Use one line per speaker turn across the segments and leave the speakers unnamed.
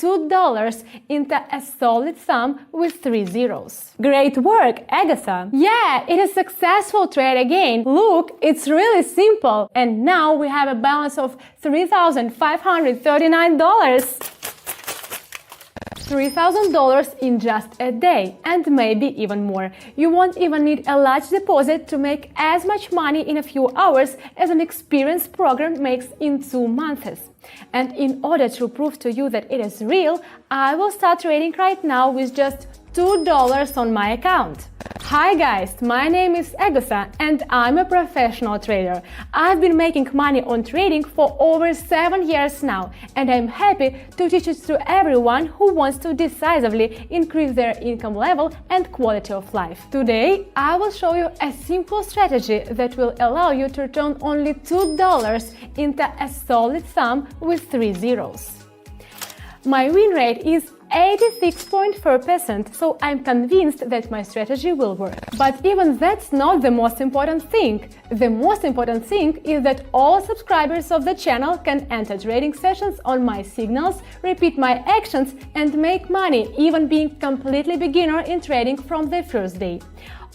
$2 into a solid sum with 3 zeros. Great work, Agatha! Yeah, it is a successful trade again. Look, it's really simple. And now we have a balance of $3,539. $3,000 in just a day, and maybe even more. You won't even need a large deposit to make as much money in a few hours as an experienced program makes in 2 months. And in order to prove to you that it is real, I will start trading right now with just $2 on my account. Hi guys, my name is Agatha and I'm a professional trader. I've been making money on trading for over 7 years now, and I'm happy to teach it to everyone who wants to decisively increase their income level and quality of life. Today, I will show you a simple strategy that will allow you to turn only $2 into a solid sum with 3 zeros. My win rate is 86.4%, so I'm convinced that my strategy will work. But even that's not the most important thing. The most important thing is that all subscribers of the channel can enter trading sessions on my signals, repeat my actions, and make money, even being completely beginner in trading from the first day.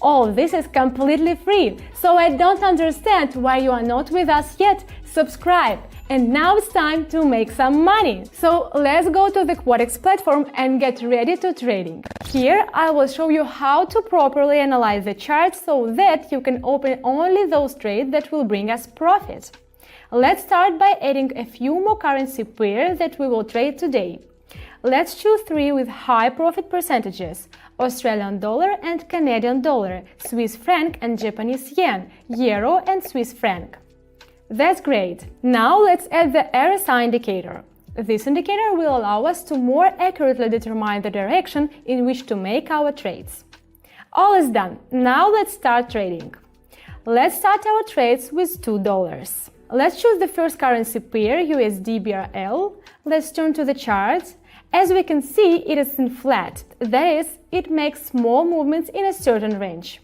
All this is completely free, so I don't understand why you are not with us yet. Subscribe! And now it's time to make some money. So let's go to the Quotex platform and get ready to trading. Here I will show you how to properly analyze the chart so that you can open only those trades that will bring us profit. Let's start by adding a few more currency pairs that we will trade today. Let's choose 3 with high profit percentages: Australian dollar and Canadian dollar, Swiss franc and Japanese yen, euro and Swiss franc. That's great. Now let's add the RSI indicator. This indicator will allow us to more accurately determine the direction in which to make our trades. All is done. Now let's start trading. Let's start our trades with $2. Let's choose the first currency pair, USD BRL. Let's turn to the chart. As we can see, it is in flat. That is, it makes small movements in a certain range.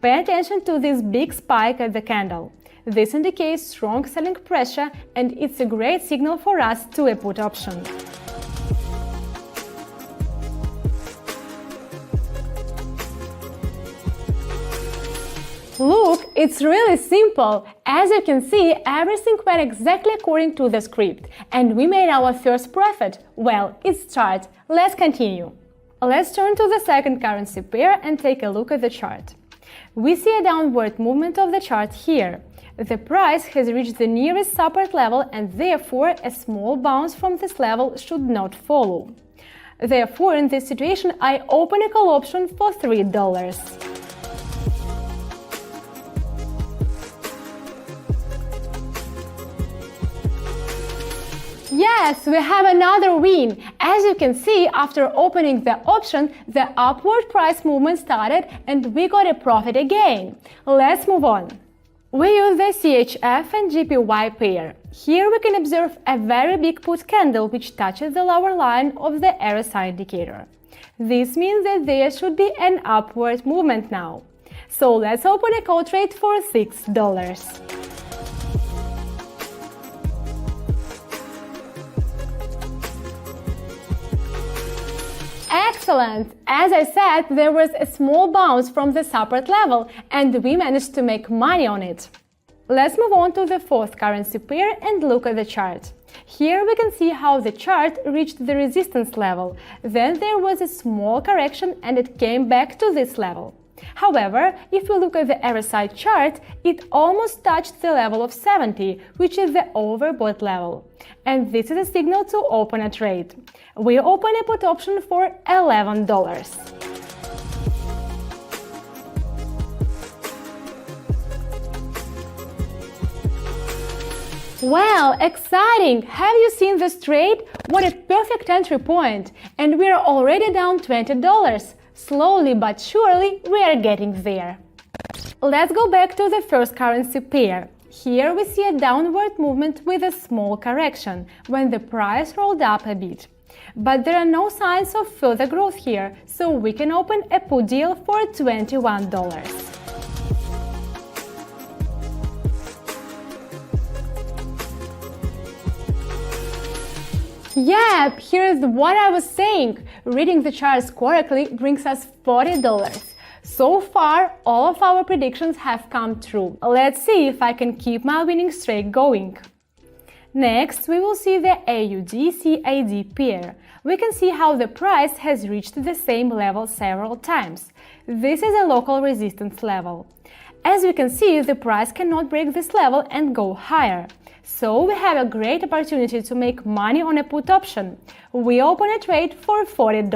Pay attention to this big spike at the candle. This indicates strong selling pressure, and it's a great signal for us to a put option. Look, it's really simple. As you can see, everything went exactly according to the script, and we made our first profit. Well, it's chart. Let's continue. Let's turn to the second currency pair and take a look at the chart. We see a downward movement of the chart here. The price has reached the nearest support level, and therefore a small bounce from this level should not follow. Therefore, in this situation, I open a call option for $3. Yes, we have another win. As you can see, after opening the option, the upward price movement started and we got a profit again. Let's move on. We use the CHF and GPY pair. Here we can observe a very big put candle which touches the lower line of the RSI indicator. This means that there should be an upward movement now. So let's open a call trade for $6. Excellent! As I said, there was a small bounce from the support level and we managed to make money on it. Let's move on to the fourth currency pair and look at the chart. Here we can see how the chart reached the resistance level. Then there was a small correction and it came back to this level. However, if we look at the RSI chart, it almost touched the level of 70, which is the overbought level. And this is a signal to open a trade. We open a put option for $11. Well, exciting! Have you seen this trade? What a perfect entry point! And we're already down $20. Slowly but surely, we are getting there. Let's go back to the first currency pair. Here we see a downward movement with a small correction, when the price rolled up a bit. But there are no signs of further growth here, so we can open a put deal for $21. Yep, here's what I was saying. Reading the charts correctly brings us $40. So far, all of our predictions have come true. Let's see if I can keep my winning streak going. Next, we will see the AUD-CAD pair. We can see how the price has reached the same level several times. This is a local resistance level. As we can see, the price cannot break this level and go higher. So we have a great opportunity to make money on a put option. We open a trade for $40.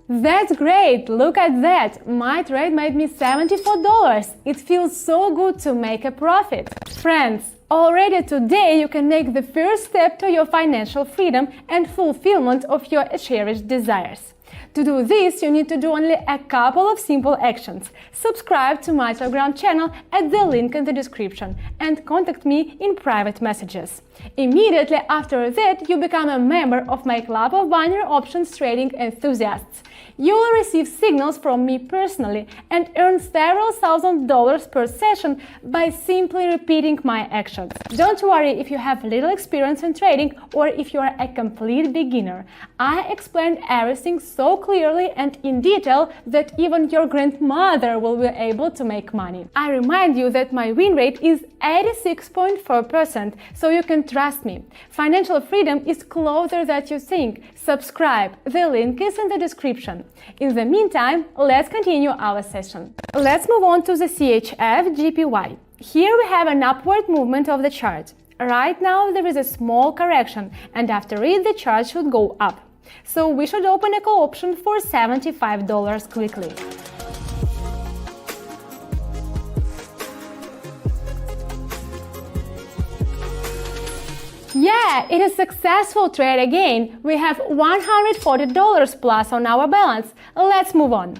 That's great! Look at that! My trade made me $74. It feels so good to make a profit. Friends, already today you can make the first step to your financial freedom and fulfillment of your cherished desires. To do this, you need to do only a couple of simple actions. Subscribe to my Telegram channel at the link in the description and contact me in private messages. Immediately after that, you become a member of my club of binary options trading enthusiasts. You will receive signals from me personally and earn several $1,000s per session by simply repeating my actions. Don't worry if you have little experience in trading or if you are a complete beginner. I explained everything so clearly and in detail that even your grandmother will be able to make money. I remind you that my win rate is 86.4%, so you can trust me. Financial freedom is closer than you think. Subscribe. The link is in the description. In the meantime, let's continue our session. Let's move on to the CHF-JPY. Here we have an upward movement of the chart. Right now there is a small correction, and after it the chart should go up. So we should open a call option for $75 quickly. Yeah, it is a successful trade again. We have $140 plus on our balance. Let's move on.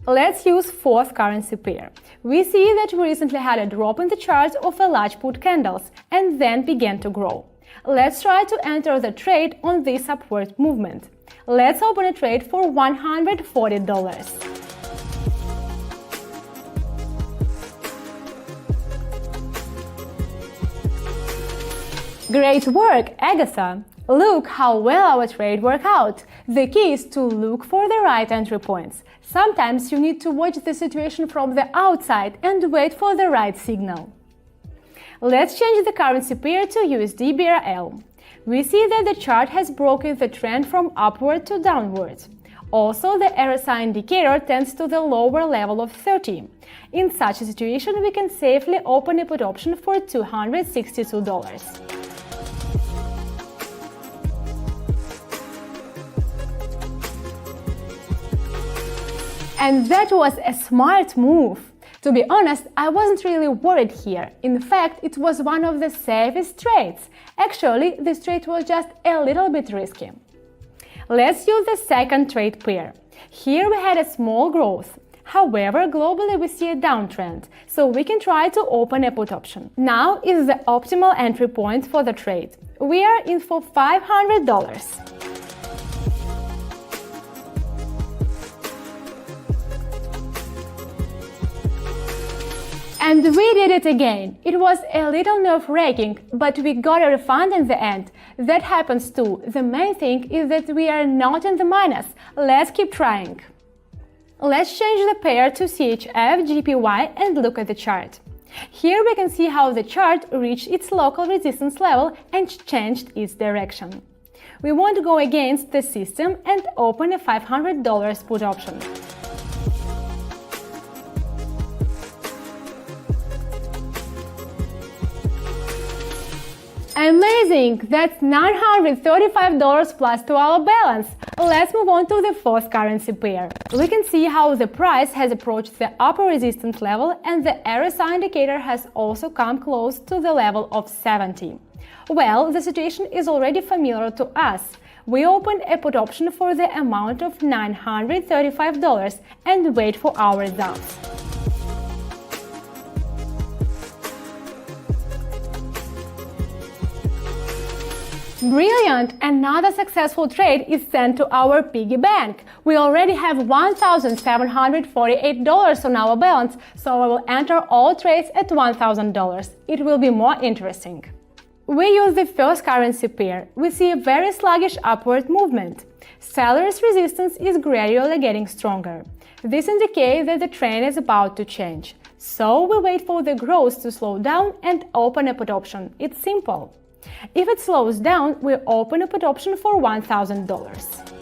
Let's use fourth currency pair. We see that we recently had a drop in the chart of a large put candles and then began to grow. Let's try to enter the trade on this upward movement. Let's open a trade for $140. Great work, Agatha! Look how well our trade worked out. The key is to look for the right entry points. Sometimes you need to watch the situation from the outside and wait for the right signal. Let's change the currency pair to USD BRL. We see that the chart has broken the trend from upward to downward. Also, the RSI indicator tends to the lower level of 30. In such a situation, we can safely open a put option for $262. And that was a smart move. To be honest, I wasn't really worried here. In fact, it was one of the safest trades. Actually, this trade was just a little bit risky. Let's use the second trade pair. Here we had a small growth. However, globally we see a downtrend, so we can try to open a put option. Now is the optimal entry point for the trade. We are in for $500. And we did it again. It was a little nerve-wracking, but we got a refund in the end. That happens too. The main thing is that we are not in the minus. Let's keep trying. Let's change the pair to CHF-JPY and look at the chart. Here we can see how the chart reached its local resistance level and changed its direction. We want to go against the system and open a $500 put option. Amazing! That's $935 plus to our balance. Let's move on to the fourth currency pair. We can see how the price has approached the upper resistance level and the RSI indicator has also come close to the level of 70. Well, the situation is already familiar to us. We opened a put option for the amount of $935 and wait for our results. Brilliant! Another successful trade is sent to our piggy bank. We already have $1,748 on our balance, so I will enter all trades at $1,000. It will be more interesting. We use the first currency pair. We see a very sluggish upward movement. Seller's resistance is gradually getting stronger. This indicates that the trend is about to change. So we wait for the growth to slow down and open a put option. It's simple. If it slows down, we open a put option for $1,000.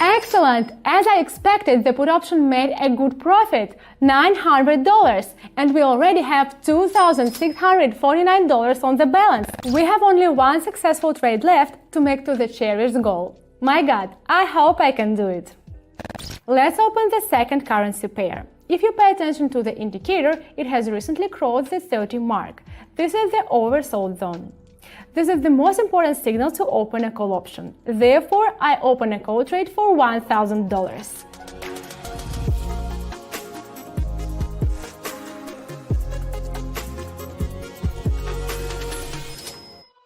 Excellent! As I expected, the put option made a good profit, $900, and we already have $2,649 on the balance. We have only one successful trade left to make to the cherished goal. My God, I hope I can do it. Let's open the second currency pair. If you pay attention to the indicator, it has recently crossed the 30 mark. This is the oversold zone. This is the most important signal to open a call option. Therefore, I open a call trade for $1,000.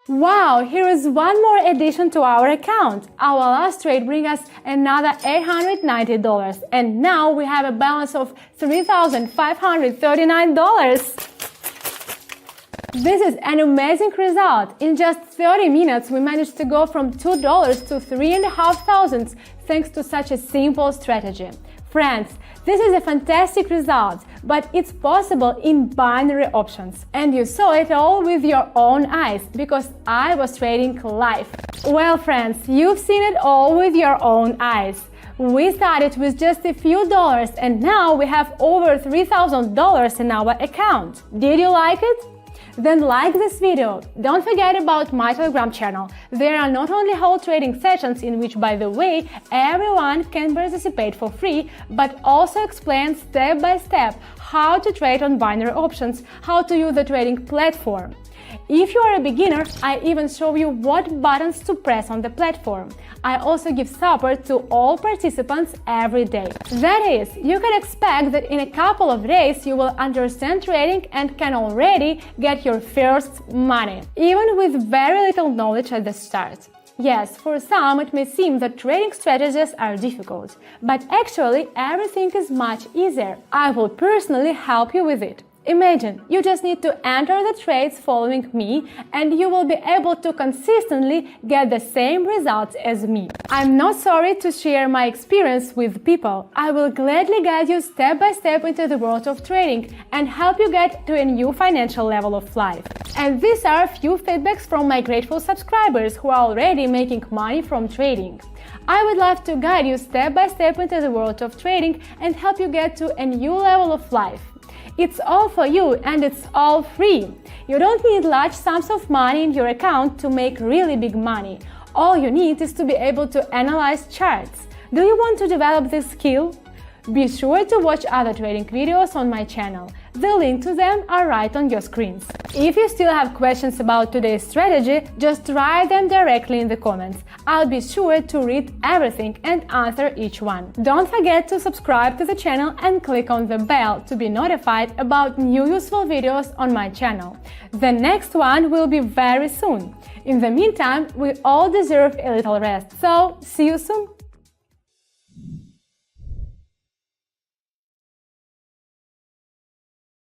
Wow, here is one more addition to our account. Our last trade brings us another $890, and now we have a balance of $3,539. This is an amazing result. In just 30 minutes, we managed to go from $2 to $3,500 thanks to such a simple strategy. Friends, this is a fantastic result, but it's possible in binary options. And you saw it all with your own eyes, because I was trading live. Well, friends, you've seen it all with your own eyes. We started with just a few dollars, and now we have over $3,000 in our account. Did you like it? Then like this video. Don't forget about my Telegram channel. There are not only whole trading sessions in which, by the way, everyone can participate for free, but also explain step by step how to trade on binary options, how to use the trading platform. If you are a beginner, I even show you what buttons to press on the platform. I also give support to all participants every day. That is, you can expect that in a couple of days you will understand trading and can already get your first money, even with very little knowledge at the start. Yes, for some it may seem that trading strategies are difficult, but actually everything is much easier. I will personally help you with it. Imagine, you just need to enter the trades following me and you will be able to consistently get the same results as me. I'm not sorry to share my experience with people. I will gladly guide you step by step into the world of trading and help you get to a new financial level of life. And these are a few feedbacks from my grateful subscribers who are already making money from trading. I would love to guide you step by step into the world of trading and help you get to a new level of life. It's all for you and it's all free. You don't need large sums of money in your account to make really big money. All you need is to be able to analyze charts. Do you want to develop this skill? Be sure to watch other trading videos on my channel. The link to them are right on your screens. If you still have questions about today's strategy, just write them directly in the comments. I'll be sure to read everything and answer each one. Don't forget to subscribe to the channel and click on the bell to be notified about new useful videos on my channel. The next one will be very soon. In the meantime, we all deserve a little rest, so see you soon!